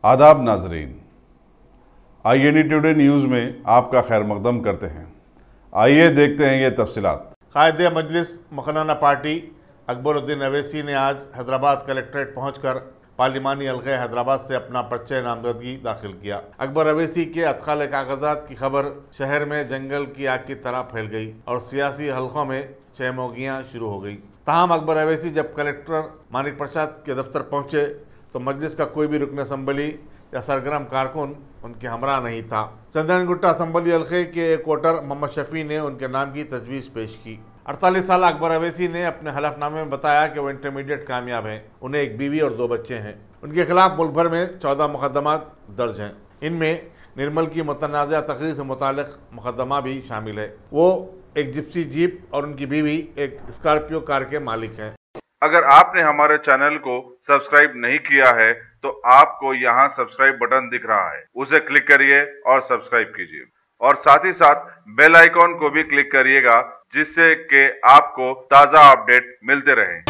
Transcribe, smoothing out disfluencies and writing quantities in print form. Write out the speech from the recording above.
आदाब नाजरीन, INE today news में आपका खैर मकदम करते हैं। आइए देखते हैं ये तफसीलात। कायदे मजलिस मखनाना पार्टी अकबरुद्दीन अवैसी ने आज हैदराबाद कलेक्ट्रेट पहुंचकर पार्लिमानी हल्के हैदराबाद से अपना पर्चा नामजदगी दाखिल किया। अकबर अवैसी के अदखाल कागजात की खबर शहर में जंगल की आग की तरह फैल गई और सियासी हलकों में चहमोगियाँ शुरू हो गई। ताहम अकबर अवैसी जब कलेक्टर मानिक प्रसाद के दफ्तर पहुंचे तो मजलिस का कोई भी रुकन असम्बली या सरगर्म कारकुन उनके हमरा नहीं था। चंदनगुट्टा असम्बली हल्के के एक वोटर मोहम्मद शफी ने उनके नाम की तजवीज़ पेश की। 48 साल अकबर अवैसी ने अपने हलफनामे में बताया कि वो इंटरमीडिएट कामयाब हैं, उन्हें एक बीवी और 2 बच्चे हैं। उनके खिलाफ मुल्क भर में 14 मुकदमात दर्ज हैं। इनमें निर्मल की मुतनाज़ा तकरीर से मुतालिक मुकदमा भी शामिल है। वो एक जिप्सी जीप और उनकी बीवी एक स्कॉर्पियो कार के मालिक हैं। अगर आपने हमारे चैनल को सब्सक्राइब नहीं किया है तो आपको यहाँ सब्सक्राइब बटन दिख रहा है, उसे क्लिक करिए और सब्सक्राइब कीजिए और साथ ही साथ बेल आइकॉन को भी क्लिक करिएगा जिससे कि आपको ताज़ा अपडेट मिलते रहें।